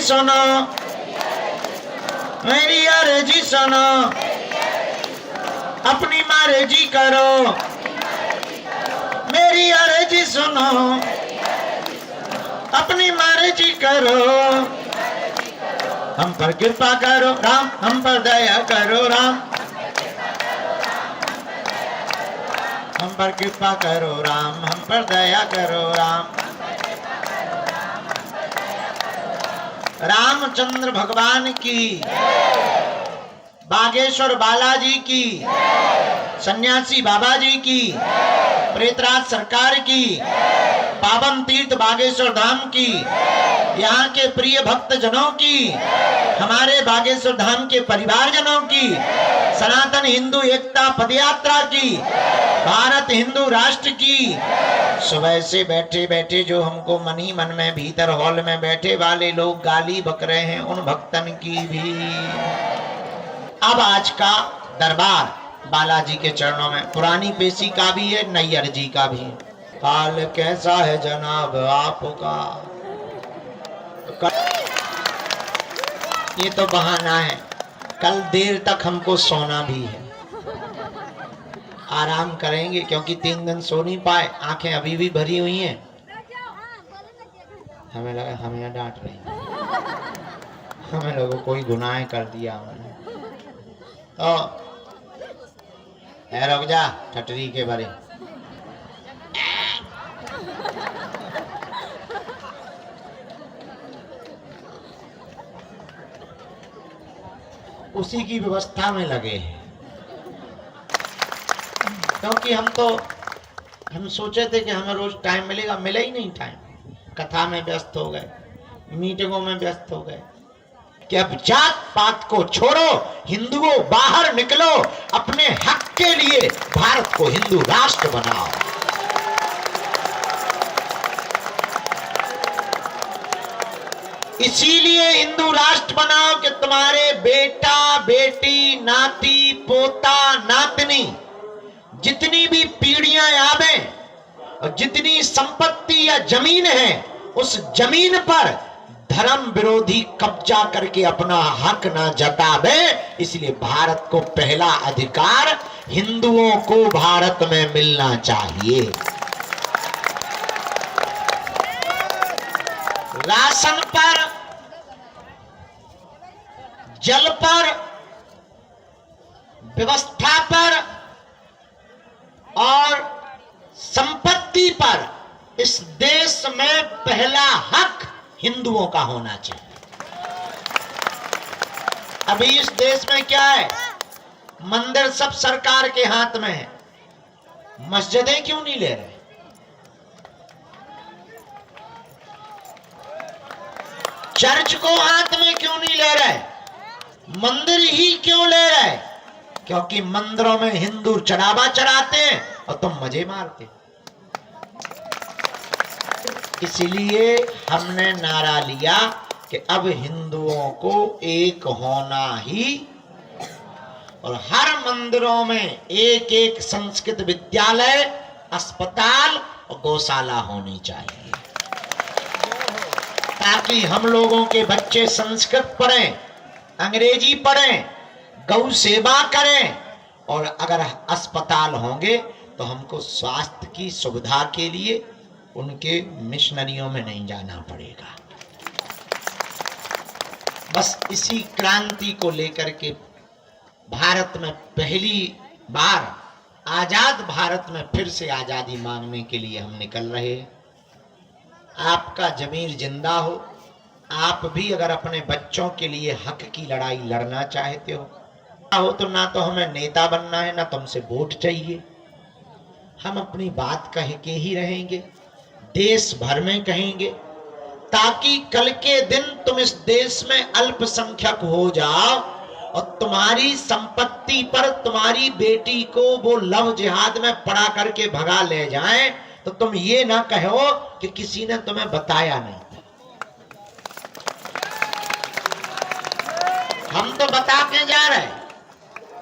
सुनो, मेरी अर्जी सुनो, अपनी मर्जी करो, मेरी अर्जी सुनो, अपनी मर्जी करो। हम पर कृपा करो राम, हम पर दया करो राम, हम पर कृपा करो राम, हम पर दया करो राम। रामचंद्र भगवान की, बागेश्वर बालाजी की, सन्यासी बाबा जी की, प्रेतराज सरकार की, पावन तीर्थ बागेश्वर धाम की, यहाँ के प्रिय भक्त जनों की, हमारे बागेश्वर धाम के परिवारजनों की, सनातन हिंदू एकता पदयात्रा की, भारत हिंदू राष्ट्र की। सुबह से बैठे बैठे जो हमको मन ही मन में भीतर हॉल में बैठे वाले लोग गाली बक रहे हैं, उन भक्तन की भी। अब आज का दरबार बालाजी के चरणों में, पुरानी पेशी का भी है, नई अर्जी का भी है। हाल कैसा है जनाब आपका? ये तो बहाना है, कल देर तक हमको सोना भी है, आराम करेंगे क्योंकि 3 दिन सो नहीं पाए, आंखें अभी भी भरी हुई हैं। हमें लगा हमें डांट रही, हमें लोगों कोई गुनाह कर दिया हमने। तो रुक जा ठटरी के बारे। उसी की व्यवस्था में लगे हैं, क्योंकि हम सोचे थे कि हमें रोज टाइम मिलेगा, मिला ही नहीं टाइम। कथा में व्यस्त हो गए, मीटिंगों में व्यस्त हो गए कि अब जात पात को छोड़ो, हिंदुओं बाहर निकलो, अपने हक के लिए भारत को हिंदू राष्ट्र बनाओ। इसीलिए हिंदू राष्ट्र बनाओ कि तुम्हारे बेटा बेटी नाती पोता नातनी जितनी भी पीढ़ियां आवे और जितनी संपत्ति या जमीन है, उस जमीन पर धर्म विरोधी कब्जा करके अपना हक ना जतावे। इसलिए भारत को पहला अधिकार हिंदुओं को भारत में मिलना चाहिए। राशन पर, जल पर, व्यवस्था पर और संपत्ति पर इस देश में पहला हक हिंदुओं का होना चाहिए। अभी इस देश में क्या है, मंदिर सब सरकार के हाथ में है, मस्जिदें क्यों नहीं ले रहे? चर्च को हाथ में क्यों नहीं ले रहे? मंदिर ही क्यों ले रहे? क्योंकि मंदिरों में हिंदू चढ़ावा चढ़ाते हैं और तुम मजे मारते। इसलिए हमने नारा लिया कि अब हिंदुओं को एक होना ही, और हर मंदिरों में एक एक संस्कृत विद्यालय, अस्पताल और गौशाला होनी चाहिए, ताकि हम लोगों के बच्चे संस्कृत पढ़ें, अंग्रेजी पढ़ें, गौ सेवा करें। और अगर अस्पताल होंगे तो हमको स्वास्थ्य की सुविधा के लिए उनके मिशनरियों में नहीं जाना पड़ेगा। बस इसी क्रांति को लेकर के भारत में पहली बार आजाद भारत में फिर से आजादी मांगने के लिए हम निकल रहे हैं। आपका जमीर जिंदा हो, आप भी अगर अपने बच्चों के लिए हक की लड़ाई लड़ना चाहते हो तो ना तो हमें नेता बनना है, ना तुमसे वोट चाहिए। हम अपनी बात कह के ही रहेंगे, देश भर में कहेंगे, ताकि कल के दिन तुम इस देश में अल्पसंख्यक हो जाओ और तुम्हारी संपत्ति पर तुम्हारी बेटी को वो लव जिहाद में पड़ा करके भगा ले जाएं, तो तुम ये ना कहो कि किसी ने तुम्हें बताया नहीं। हम तो बता के जा रहे हैं,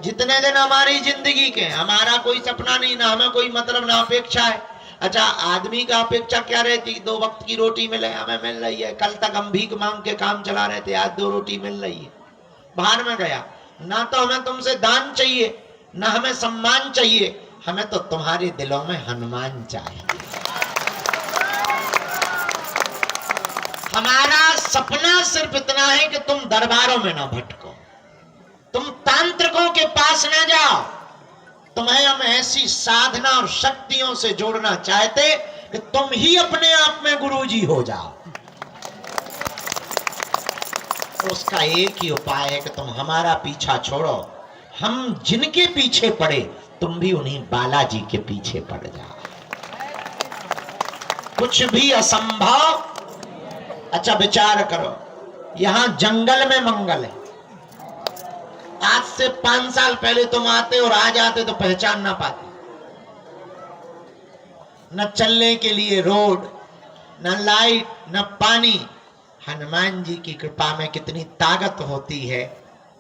जितने दिन हमारी जिंदगी के, हमारा कोई सपना नहीं, ना हमें कोई मतलब, ना अपेक्षा है। अच्छा, आदमी का अपेक्षा क्या रहती? 2 वक्त की रोटी मिले, हमें मिल रही है। कल तक हम भीख मांग के काम चला रहे थे, आज 2 रोटी मिल रही है। बाहर में गया, ना तो हमें तुमसे दान चाहिए, ना हमें सम्मान चाहिए, हमें तो तुम्हारे दिलों में हनुमान चाहिए। हमारा सपना सिर्फ इतना है कि तुम दरबारों में ना भटको, तुम तांत्रिकों के पास ना जाओ। तुम्हें हम ऐसी साधना और शक्तियों से जोड़ना चाहते कि तुम ही अपने आप में गुरुजी हो जाओ। उसका एक ही उपाय है कि तुम हमारा पीछा छोड़ो, हम जिनके पीछे पड़े तुम भी उन्हीं बालाजी के पीछे पड़ जाओ। कुछ भी असंभव। अच्छा विचार करो, यहां जंगल में मंगल है। आज से 5 साल पहले तुम आते और आज आते तो पहचान ना पाते। न चलने के लिए रोड, न लाइट, न पानी। हनुमान जी की कृपा में कितनी ताकत होती है,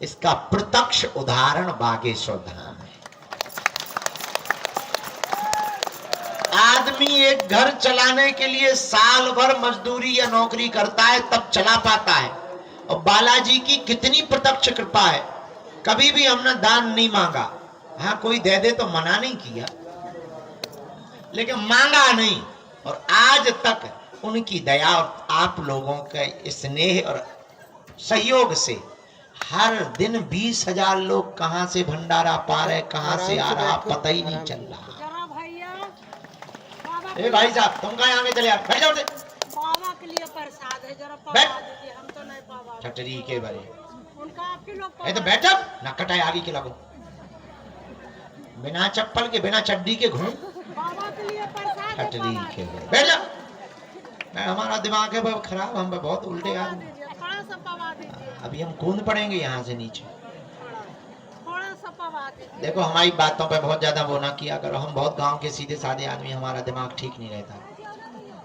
इसका प्रत्यक्ष उदाहरण बागेश्वर धाम है। आदमी एक घर चलाने के लिए साल भर मजदूरी या नौकरी करता है, तब चला पाता है। और बालाजी की कितनी प्रत्यक्ष कृपा है, कभी भी हमने दान नहीं मांगा। हाँ, कोई दे दे तो मना नहीं किया, लेकिन मांगा नहीं। और आज तक उनकी दया और आप लोगों के स्नेह और सहयोग से हर दिन 20,000 लोग कहां से भंडारा पा रहे, कहां से आ रहा, पता ही नहीं चल रहा। ए भाई साहब, तुम कहां आगे चले? बैठ जाओ। बाबा के लिए प्रसाद है, जरा बैठ। पवा दीजिए, हम तो नहीं पावा। छटरी के बारे उनका आपके लोग तो बैठ जाओ ना, कटाए आगे के लगो। बिना चप्पल के, बिना चड्डी के घूम। बाबा के लिए प्रसाद है, छटरी पवा के दीजिए। बैठ जाओ। हमारा दिमाग है बहुत खराब, हम बहुत उल्टे पवा आदमी। दीजिए, थोड़ा सा पवा दीजिए, अभी हम कूद पड़ेंगे यहाँ से नीचे। थोड़ा सा पवा दीजिए। देखो, हमारी बातों पे बहुत ज्यादा वो ना किया करो, हम बहुत गांव के सीधे साधे आदमी, हमारा दिमाग ठीक नहीं रहता।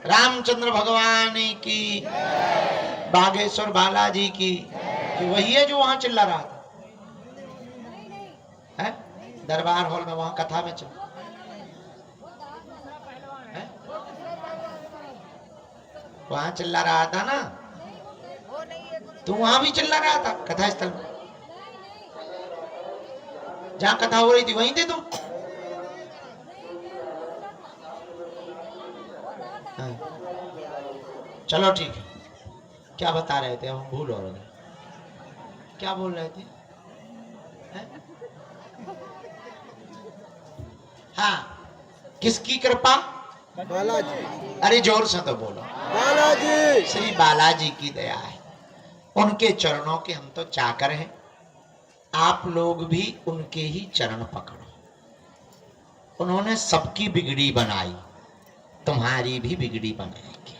रामचंद्र भगवान की, बागेश्वर बालाजी की। वही है जो वहां चिल्ला रहा था, है? दरबार हॉल में, वहां कथा में चल, वहां चिल्ला रहा था ना, तू वहां भी चिल्ला रहा था कथा स्थल में। जहां कथा हो रही थी वहीं थे तुम। हाँ। चलो ठीक है, क्या बता रहे थे? हम भूल हो गए, क्या बोल रहे थे? हाँ, किसकी कृपा? बालाजी। अरे जोर से तो बोलो। बालाजी। श्री बालाजी की दया है, उनके चरणों के हम तो चाकर हैं। आप लोग भी उनके ही चरण पकड़ो। उन्होंने सबकी बिगड़ी बनाई, तुम्हारी भी बिगड़ी बनाएंगे।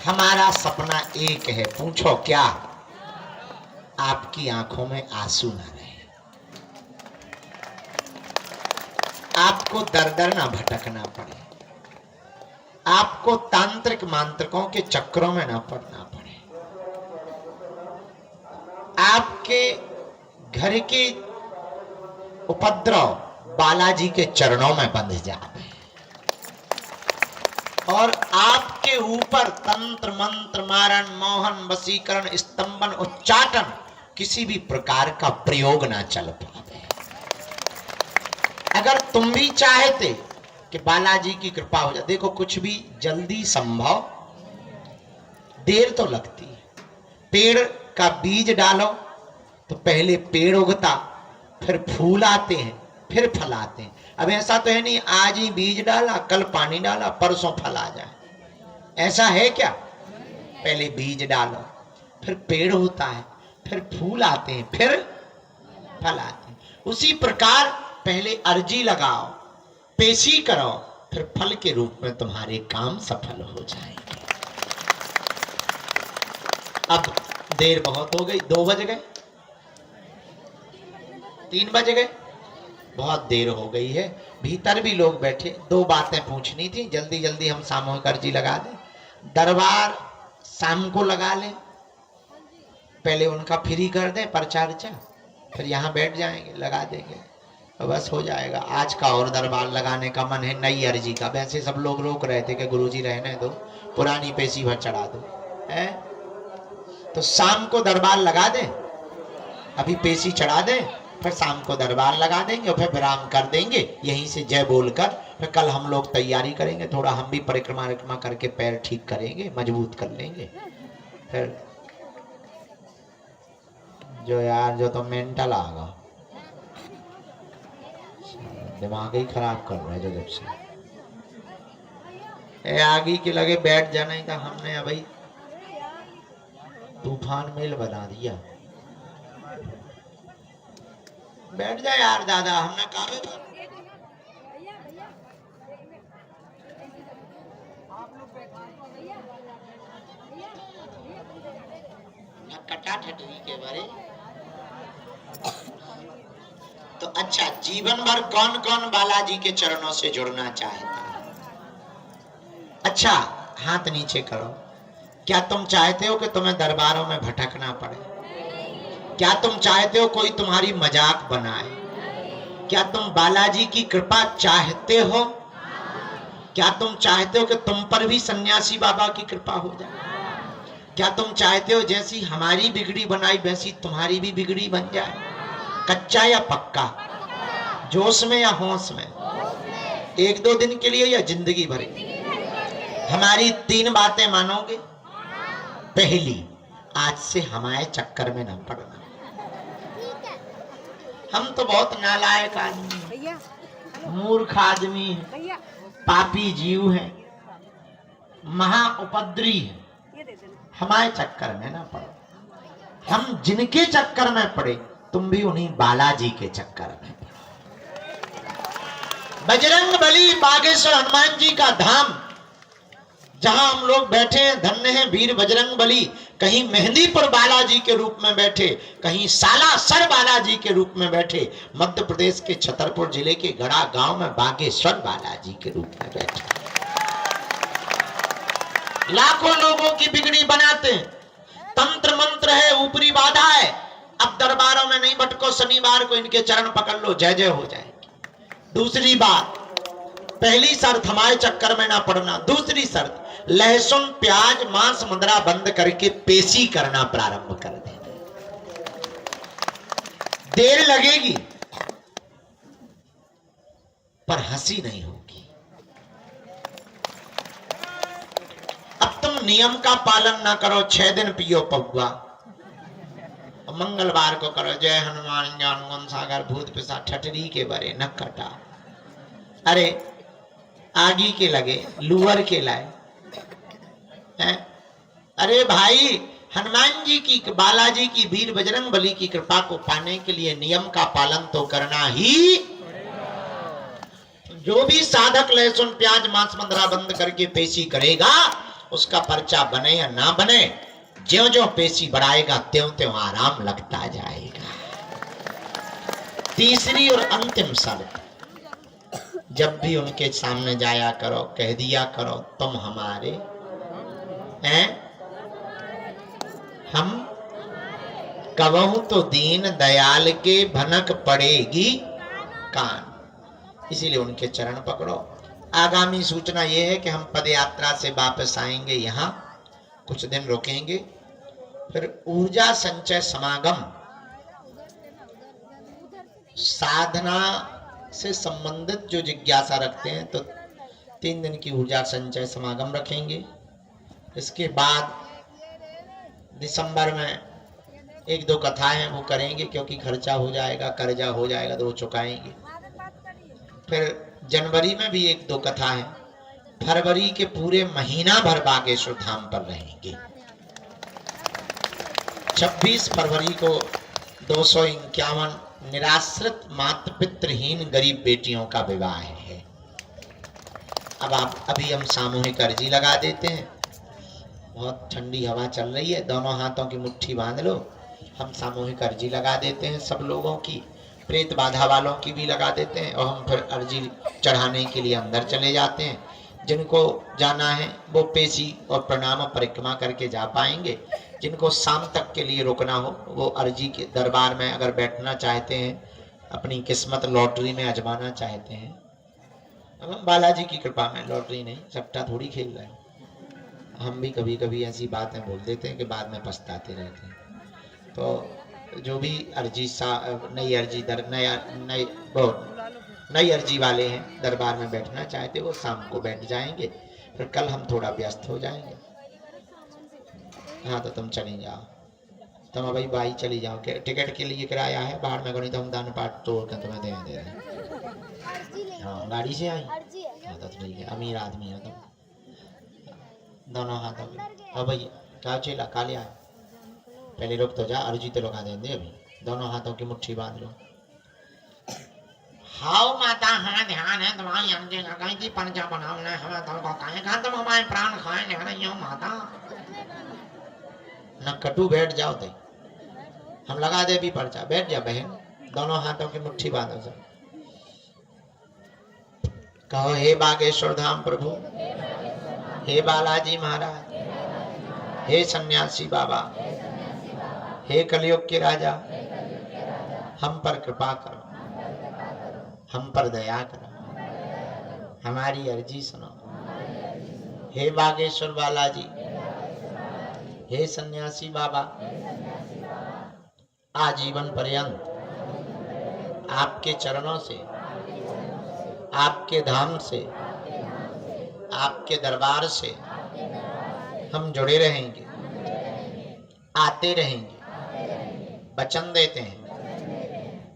हमारा सपना एक है, पूछो क्या? आपकी आंखों में आंसू ना रहे, आपको दर दर ना भटकना पड़े, आपको तांत्रिक मांत्रिकों के चक्रों में ना पड़ना पड़े, आपके घर के उपद्रव बालाजी के चरणों में बंध जाए, और आपके ऊपर तंत्र मंत्र मारण मोहन वशीकरण स्तंभन उच्चाटन किसी भी प्रकार का प्रयोग ना चल पाए। अगर तुम भी चाहते कि बालाजी की कृपा हो जाए, देखो कुछ भी जल्दी संभव, देर तो लगती है। पेड़ का बीज डालो तो पहले पेड़ उगता, फिर फूल आते हैं, फिर फल आते हैं। अब ऐसा तो है नहीं आज ही बीज डाला, कल पानी डाला, परसों फल आ जाए, ऐसा है क्या? पहले बीज डालो, फिर पेड़ होता है, फिर फूल आते हैं, फिर फल आते हैं। उसी प्रकार पहले अर्जी लगाओ, पेशी करो, फिर फल के रूप में तुम्हारे काम सफल हो जाएंगे। अब देर बहुत हो गई, 2 बज गए, 3 बज गए, बहुत देर हो गई है। भीतर भी लोग बैठे, 2 बातें पूछनी थी, जल्दी जल्दी हम सामूहिक अर्जी लगा दें। दरबार शाम को लगा लें, पहले उनका फ्री कर दें पर्चा अर्चा, फिर यहाँ बैठ जाएंगे, लगा देंगे। तो बस हो जाएगा। आज का और दरबार लगाने का मन है, नई अर्जी का। वैसे सब लोग रोक रहे थे कि गुरुजी रहने दो, पुरानी पेशी भर चढ़ा दो है। तो शाम को दरबार लगा दे, अभी पेशी चढ़ा दे, फिर शाम को दरबार लगा देंगे और फिर विराम कर देंगे यहीं से जय बोलकर। फिर कल हम लोग तैयारी करेंगे, थोड़ा हम भी परिक्रमा करके पैर ठीक करेंगे, मजबूत कर लेंगे। फिर जो यार जो तो मेंटल आ गया, दिमाग ही खराब कर रहा है जो जब से आगे के लगे बैठ जाना ही था। हमने अभी तूफान मेल बना दिया। बैठ जाए यार दादा, हमने कहा कटा ठटरी के बारे। तो अच्छा, जीवन भर कौन कौन बालाजी के चरणों से जुड़ना चाहता है? अच्छा, हाथ नीचे करो। क्या तुम चाहते हो कि तुम्हें दरबारों में भटकना पड़े? क्या तुम चाहते हो कोई तुम्हारी मजाक बनाए? क्या तुम बालाजी की कृपा चाहते हो? क्या तुम चाहते हो कि तुम पर भी सन्यासी बाबा की कृपा हो जाए? क्या तुम चाहते हो जैसी हमारी बिगड़ी बनाई वैसी तुम्हारी भी बिगड़ी बन जाए? कच्चा या पक्का, जोश में या होश में, एक दो दिन के लिए या जिंदगी भर? हमारी 3 बातें मानोगे। पहली, आज से हमारे चक्कर में न पड़ना। हम तो बहुत नालायक आदमी हैं, मूर्ख आदमी हैं, पापी जीव हैं, महा उपद्री हैं। हमारे चक्कर में ना पड़ो। हम जिनके चक्कर में पड़े, तुम भी उन्हीं बालाजी के चक्कर में पड़ो। बजरंग बली बागेश्वर हनुमान जी का धाम, जहां हम लोग बैठे हैं, धन्य है वीर बजरंग बली। कहीं मेहंदीपुर बालाजी के रूप में बैठे, कहीं सालासर बालाजी के रूप में बैठे, मध्य प्रदेश के छतरपुर जिले के गड़ा गांव में बागेश्वर बालाजी के रूप में बैठे। लाखों लोगों की बिगड़ी बनाते हैं। तंत्र मंत्र है, ऊपरी बाधा है। अब दरबारों में नहीं भटको, शनिवार को इनके चरण पकड़ लो, जय जय हो जाएगी। दूसरी बात, पहली शर्त हमारे चक्कर में ना पड़ना। दूसरी शर्त, लहसुन प्याज मांस मुद्रा बंद करके पेशी करना प्रारंभ कर देना। देर लगेगी पर हंसी नहीं होगी। अब तुम नियम का पालन ना करो, 6 दिन पियो पौवा, मंगलवार को करो जय हनुमान ज्ञान गुण सागर भूत पिशाच ठटरी के बरे न कटा। अरे आगी के लगे लुअर के लाए हैं? अरे भाई, हनुमान जी की, बालाजी की, वीर बजरंग बली की कृपा को पाने के लिए नियम का पालन तो करना ही। जो भी साधक लहसुन प्याज मांस मंदरा बंद करके पेशी करेगा, उसका पर्चा बने या ना बने, ज्यों ज्यों पेशी बढ़ाएगा त्यों त्यों आराम लगता जाएगा। तीसरी और अंतिम शर्त, जब भी उनके सामने जाया करो, कह दिया करो तुम हमारे हैं, हम कबहू तो दीन दयाल के भनक पड़ेगी कान। इसीलिए उनके चरण पकड़ो। आगामी सूचना यह है कि हम पद यात्रा से वापस आएंगे, यहाँ कुछ दिन रुकेंगे, फिर ऊर्जा संचय समागम साधना से संबंधित जो जिज्ञासा रखते हैं तो 3 दिन की ऊर्जा संचय समागम रखेंगे। इसके बाद दिसंबर में 1-2 कथाएं हैं वो करेंगे, क्योंकि खर्चा हो जाएगा, कर्जा हो जाएगा तो वो चुकाएंगे। फिर जनवरी में भी 1-2 कथा है। फरवरी के पूरे महीना भर बागेश्वर धाम पर रहेंगे। 26 फरवरी को 251 निराश्रित मातृ पितृहीन गरीब बेटियों का विवाह है। अभी हम सामूहिक अर्जी लगा देते हैं। बहुत ठंडी हवा चल रही है, दोनों हाथों की मुट्ठी बांध लो। हम सामूहिक अर्जी लगा देते हैं सब लोगों की, प्रेत बाधा वालों की भी लगा देते हैं, और हम फिर अर्जी चढ़ाने के लिए अंदर चले जाते हैं। जिनको जाना है वो पेशी और प्रणाम परिक्रमा करके जा पाएंगे। जिनको शाम तक के लिए रुकना हो वो अर्जी के दरबार में अगर बैठना चाहते हैं अपनी किस्मत लॉटरी में आजमाना चाहते हैं। अब हम बालाजी की कृपा में लॉटरी नहीं, सट्टा थोड़ी खेल रहे हैं। हम भी कभी कभी ऐसी बातें बोल देते हैं कि बाद में पछताते रहते हैं। तो जो भी अर्जी नई अर्जी दर नया नई नई अर्जी वाले हैं दरबार में बैठना चाहते वो शाम को बैठ जाएंगे, फिर कल हम थोड़ा व्यस्त हो जाएंगे। हाँ तो तुम चली जाओ, तुम भाई बाई चली जाओ, टिकट के लिए किराया है बाहर में, नहीं तो हम दान पाठ तोड़ कर तुम्हें दे रहे हैं। हाँ गाड़ी से आई, हाँ तो ठीक है, अमीर आदमी है तुम। दोनों हाथों अब भैया क्या चेला काले आए, पहले रुक तो जा, अर्जी तो लगा देंगे अभी। दोनों हाथों की मुट्ठी बांध लो। हाउ माता हाँ ध्यान है तुम्हारी अंजे लगाई थी पंजा बनावना हमें तुमको काहे खा तुम हमारे प्राण खाए ले रही हो माता। न कटु बैठ जाओ ते हम लगा दे भी पर्चा, बैठ जा बहन। दोनों हाथों की मुट्ठी बांधो सब, कहो हे बागेश्वर धाम प्रभु, हे बालाजी महाराज, हे सन्यासी बाबा, हे कलयुग के राजा, हम पर कृपा करो, हम पर दया करो, हमारी अर्जी सुनो। हे बागेश्वर बालाजी, हे सन्यासी बाबा, आजीवन पर्यंत आपके चरणों से, आपके धाम से, आपके दरबार से हम जुड़े रहेंगे, आते रहेंगे, वचन देते हैं,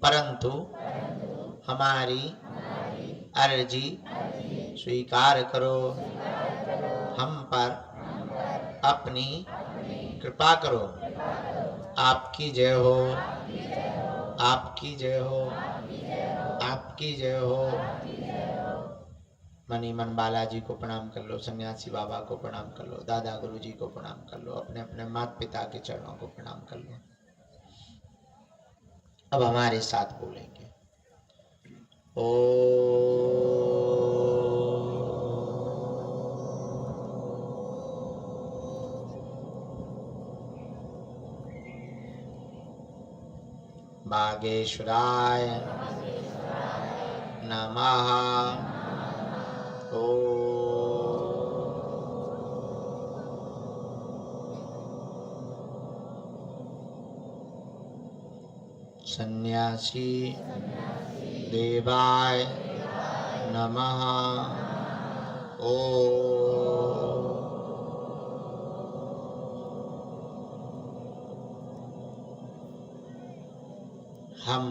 परंतु हमारी अर्जी स्वीकार करो, हम पर अपनी कृपा करो। आपकी जय हो, आपकी जय हो, आपकी जय हो। मनी मन बालाजी को प्रणाम कर लो, सन्यासी बाबा को प्रणाम कर लो, दादा गुरु जी को प्रणाम कर लो, अपने अपने माता पिता के चरणों को प्रणाम कर लो। अब हमारे साथ बोलेंगे ओ बागेश्वराय नमः। ओ सन्यासी देवाय नमः। ओ हम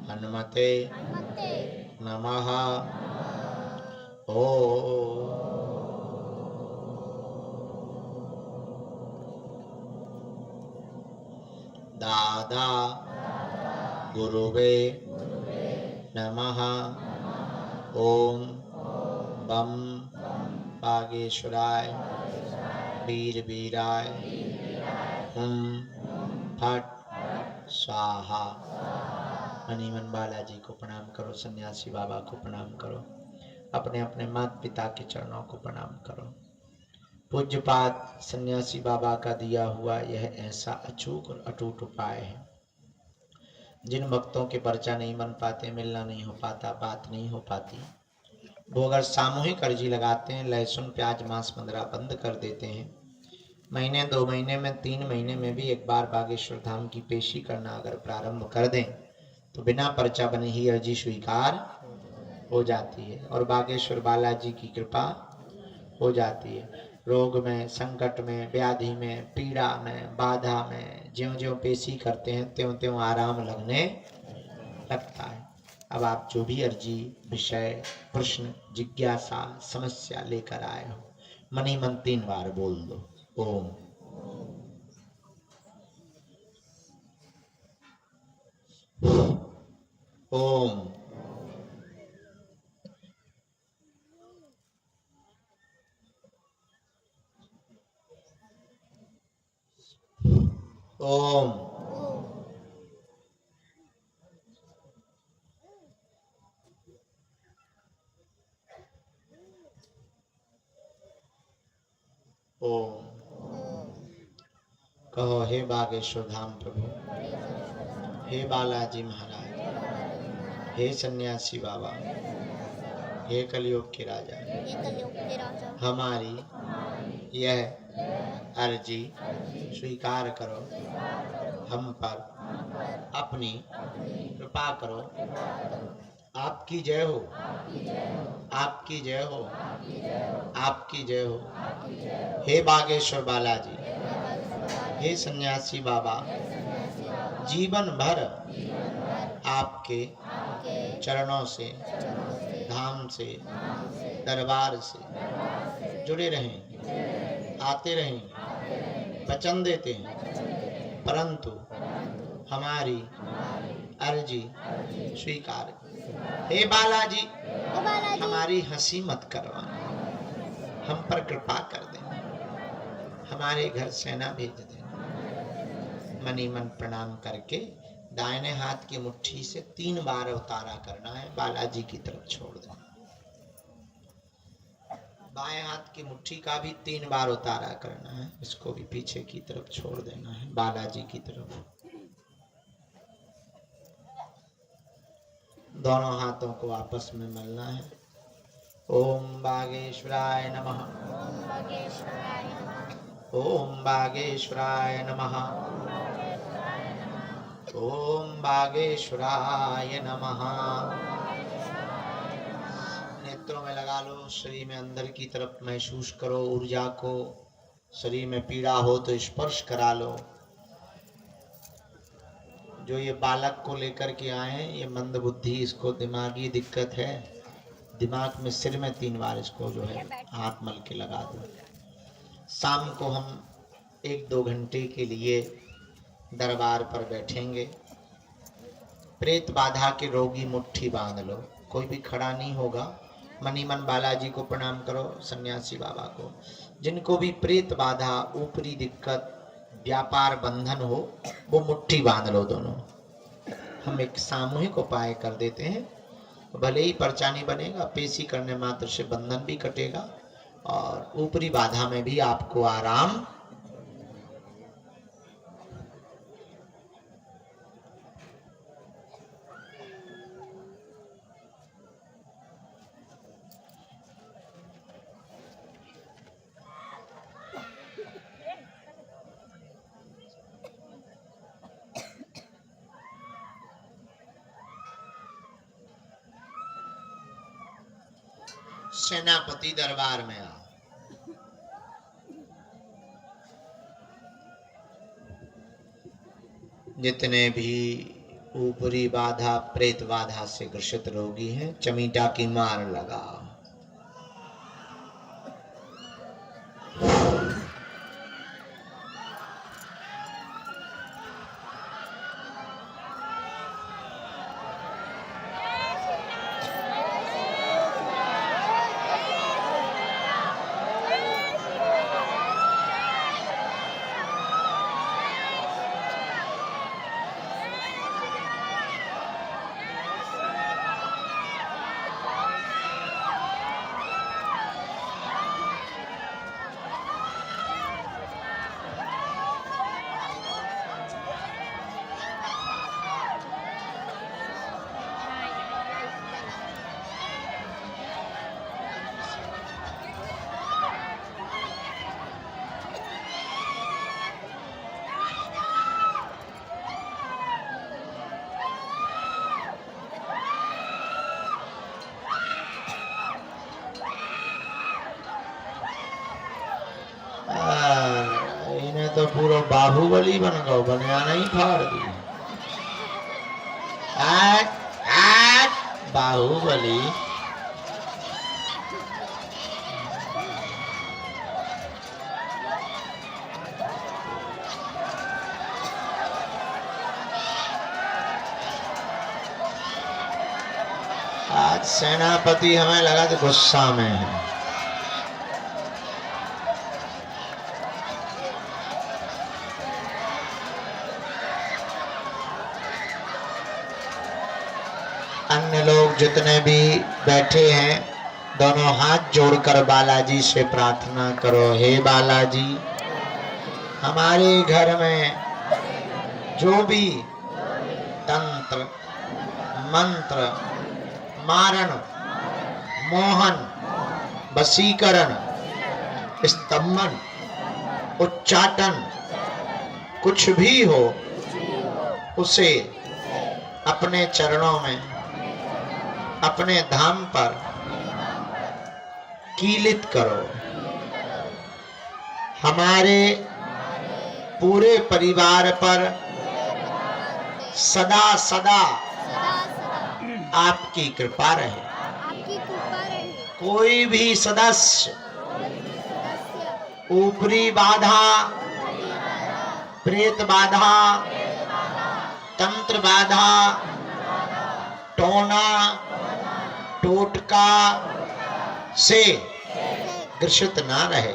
हनुमते नमः। ओ दादा गुरुवे नमः। ओम बम बागेश्वराय वीर वीराय हुम फट स्वाहा। मनीमन बालाजी को प्रणाम करो, सन्यासी बाबा को प्रणाम करो, अपने अपने माता पिता के चरणों को प्रणाम करो। पूज्यपाद सन्यासी बाबा का दिया हुआ यह ऐसा अचूक और अटूट उपाय है, जिन भक्तों के पर्चा नहीं बन पाते, मिलना नहीं हो पाता, बात नहीं हो पाती, वो अगर सामूहिक अर्जी लगाते हैं, लहसुन प्याज मांस मदिरा बंद कर देते हैं, महीने 2 महीने में 3 महीने में भी एक बार बागेश्वर धाम की पेशी करना अगर प्रारंभ कर दें तो बिना पर्चा बने ही अर्जी स्वीकार हो जाती है और बागेश्वर बालाजी की कृपा हो जाती है। रोग में, संकट में, व्याधि में, पीड़ा में, बाधा में ज्यों ज्यों पेशी करते हैं त्यों त्यों आराम लगने लगता है। अब आप जो भी अर्जी, विषय, प्रश्न, जिज्ञासा, समस्या लेकर आए हो, मनी मन 3 बार बोल दो ओम। ओम ओम ओम। कहो हे बागेश्वर धाम प्रभु, हे बालाजी महाराज, हे सन्यासी बाबा, हे कलयुग के राजा, हमारी यह अर्जी स्वीकार करो, हम पर अपनी कृपा करो। आपकी जय हो, आपकी जय हो, आपकी जय हो। हे बागेश्वर बालाजी, हे सन्यासी बाबा, जीवन भर आपके चरणों से, धाम से, दरबार से जुड़े रहें, आते रहें, वचन देते हैं, परंतु हमारी अर्जी स्वीकार। हे बालाजी, हमारी हंसी मत करवाना, हम पर कृपा कर दें, हमारे घर सेना भेज दें। मनी मन प्रणाम करके दाहिने हाथ की मुट्ठी से 3 बार उतारा करना है, बालाजी की तरफ छोड़ देना। बाएं हाथ की मुट्ठी का भी 3 बार उतारा करना है, इसको भी पीछे की तरफ छोड़ देना है, बालाजी की तरफ। दोनों हाथों को आपस में मलना है। ओम बागेश्वराय नमः, ओम बागेश्वराय नमः, ओम बागेश्वराय नमः। नेत्रों में लगा लो, शरीर में अंदर की तरफ महसूस करो ऊर्जा को। शरीर में पीड़ा हो तो स्पर्श करा लो। जो ये बालक को लेकर के आए हैं, ये मंद बुद्धि, इसको दिमागी दिक्कत है, दिमाग में सिर में 3 बार इसको जो है हाथ मल के लगा दो। शाम को हम 1-2 घंटे के लिए दरबार पर बैठेंगे। प्रेत बाधा के रोगी मुट्ठी बांध लो, कोई भी खड़ा नहीं होगा। मनी मन बालाजी को प्रणाम करो, सन्यासी बाबा को। जिनको भी प्रेत बाधा, ऊपरी दिक्कत, व्यापार बंधन हो, वो मुट्ठी बांध लो दोनों। हम एक सामूहिक उपाय कर देते हैं, भले ही पर्चा नहीं बनेगा, पेशी करने मात्र से बंधन भी कटेगा और ऊपरी बाधा में भी आपको आराम। सेनापति दरबार में आओ। जितने भी ऊपरी बाधा, प्रेत बाधा से ग्रसित रोगी हैं, चमीटा की मार लगाओ। इन्हें तो पूरा बाहुबली बन गो, बनियान ही फाड़ दी। बाहुबली। आज सेनापति हमें लगा तो गुस्सा में है। अन्य लोग जितने भी बैठे हैं, दोनों हाथ जोड़कर बालाजी से प्रार्थना करो। हे बालाजी, हमारे घर में जो भी तंत्र मंत्र, मारण, मोहन, वशीकरण, स्तंभन, उच्चाटन कुछ भी हो, उसे अपने चरणों में, अपने धाम पर कीलित करो। हमारे पूरे परिवार पर सदा सदा आपकी कृपा रहे। कोई भी सदस्य ऊपरी बाधा, प्रेत बाधा, तंत्र बाधा, टोना टोटका से ग्रसित ना रहे।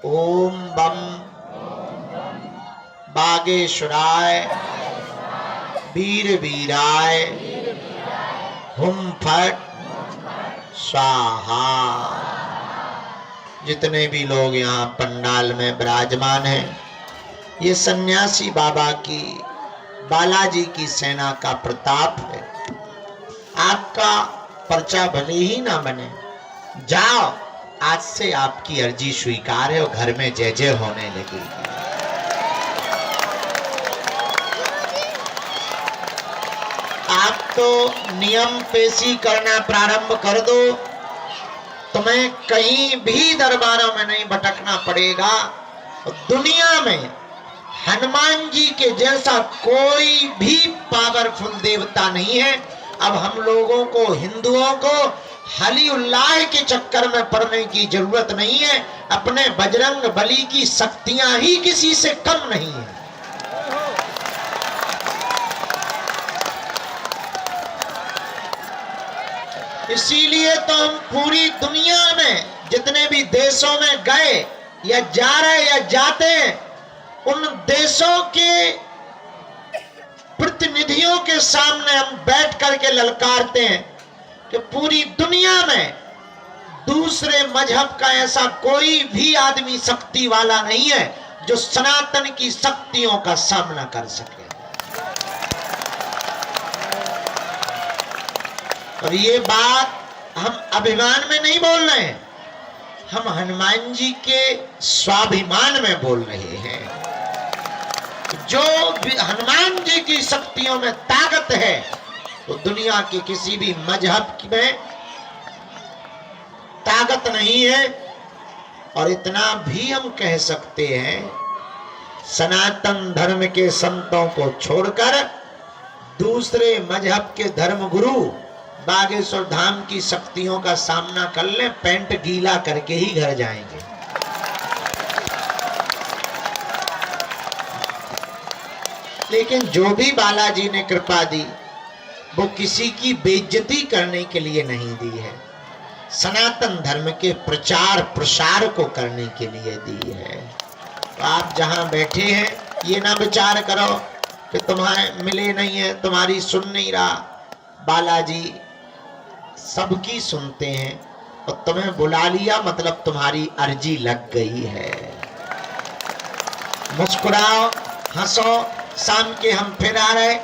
ओम बम बागेश्वराय वीर वीराय हुम फट स्वाहा। जितने भी लोग यहाँ पंडाल में विराजमान हैं, ये सन्यासी बाबा की, बालाजी की सेना का प्रताप है। आपका पर्चा भले ही ना बने, जाओ, आज से आपकी अर्जी स्वीकार है और घर में जय जय होने लगेगी। आप तो नियम पेशी करना प्रारंभ कर दो, तुम्हें कहीं भी दरबारों में नहीं भटकना पड़ेगा। दुनिया में हनुमान जी के जैसा कोई भी पावरफुल देवता नहीं है। अब हम लोगों को, हिंदुओं को हली उल्लाह के चक्कर में पड़ने की जरूरत नहीं है। अपने बजरंग बली की शक्तियां ही किसी से कम नहीं है। इसीलिए तो हम पूरी दुनिया में जितने भी देशों में गए या जा रहे या जाते हैं, उन देशों के प्रतिनिधियों के सामने हम बैठ करके ललकारते हैं कि पूरी दुनिया में दूसरे मजहब का ऐसा कोई भी आदमी शक्ति वाला नहीं है जो सनातन की शक्तियों का सामना कर सके। और ये बात हम अभिमान में नहीं बोल रहे हैं, हम हनुमान जी के स्वाभिमान में बोल रहे हैं। जो हनुमान जी की शक्तियों में ताकत है, तो दुनिया के किसी भी मजहब में ताकत नहीं है। और इतना भी हम कह सकते हैं, सनातन धर्म के संतों को छोड़कर दूसरे मजहब के धर्म गुरु बागेश्वर धाम की शक्तियों का सामना कर ले, पैंट गीला करके ही घर जाएंगे। लेकिन जो भी बालाजी ने कृपा दी, वो किसी की बेइज्जती करने के लिए नहीं दी है, सनातन धर्म के प्रचार प्रसार को करने के लिए दी है। तो आप जहां बैठे हैं, ये ना विचार करो कि तुम्हारे मिले नहीं है, तुम्हारी सुन नहीं रहा। बालाजी सबकी सुनते हैं और तुम्हें बुला लिया मतलब तुम्हारी अर्जी लग गई है। मुस्कुराओ, हंसो। शाम के हम फिर आ रहे,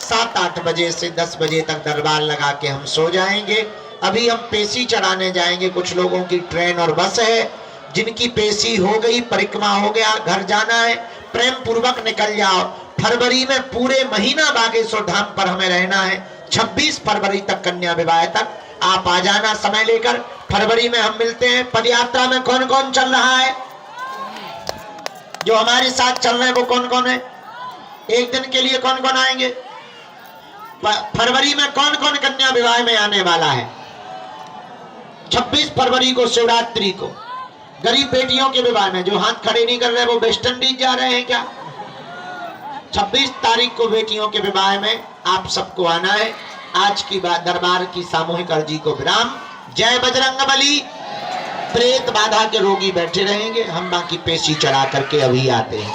7-8 बजे से 10 बजे तक दरबार लगा के हम सो जाएंगे। अभी हम पेशी चढ़ाने जाएंगे। कुछ लोगों की ट्रेन और बस है, जिनकी पेशी हो गई, परिक्रमा हो गया, घर जाना है, प्रेम पूर्वक निकल जाओ। फरवरी में पूरे महीना बागेश्वर धाम पर हमें रहना है। 26 फरवरी तक, कन्या विवाह तक आप आ जाना समय लेकर। फरवरी में हम मिलते हैं। पदयात्रा में कौन कौन चल रहा है? जो हमारे साथ चल रहे हैं वो कौन कौन है? एक दिन के लिए कौन कौन आएंगे? फरवरी में कौन कौन कन्या विवाह में आने वाला है? 26 फरवरी को शिवरात्रि को गरीब बेटियों के विवाह में, जो हाथ खड़े नहीं कर रहे वो वेस्ट इंडीज जा रहे हैं क्या? 26 तारीख को बेटियों के विवाह में आप सबको आना है। आज की बात दरबार की सामूहिक अर्जी को विराम। जय बजरंग बली। प्रेत बाधा के रोगी बैठे रहेंगे, हम बाकी पेशी चढ़ा करके अभी आते हैं।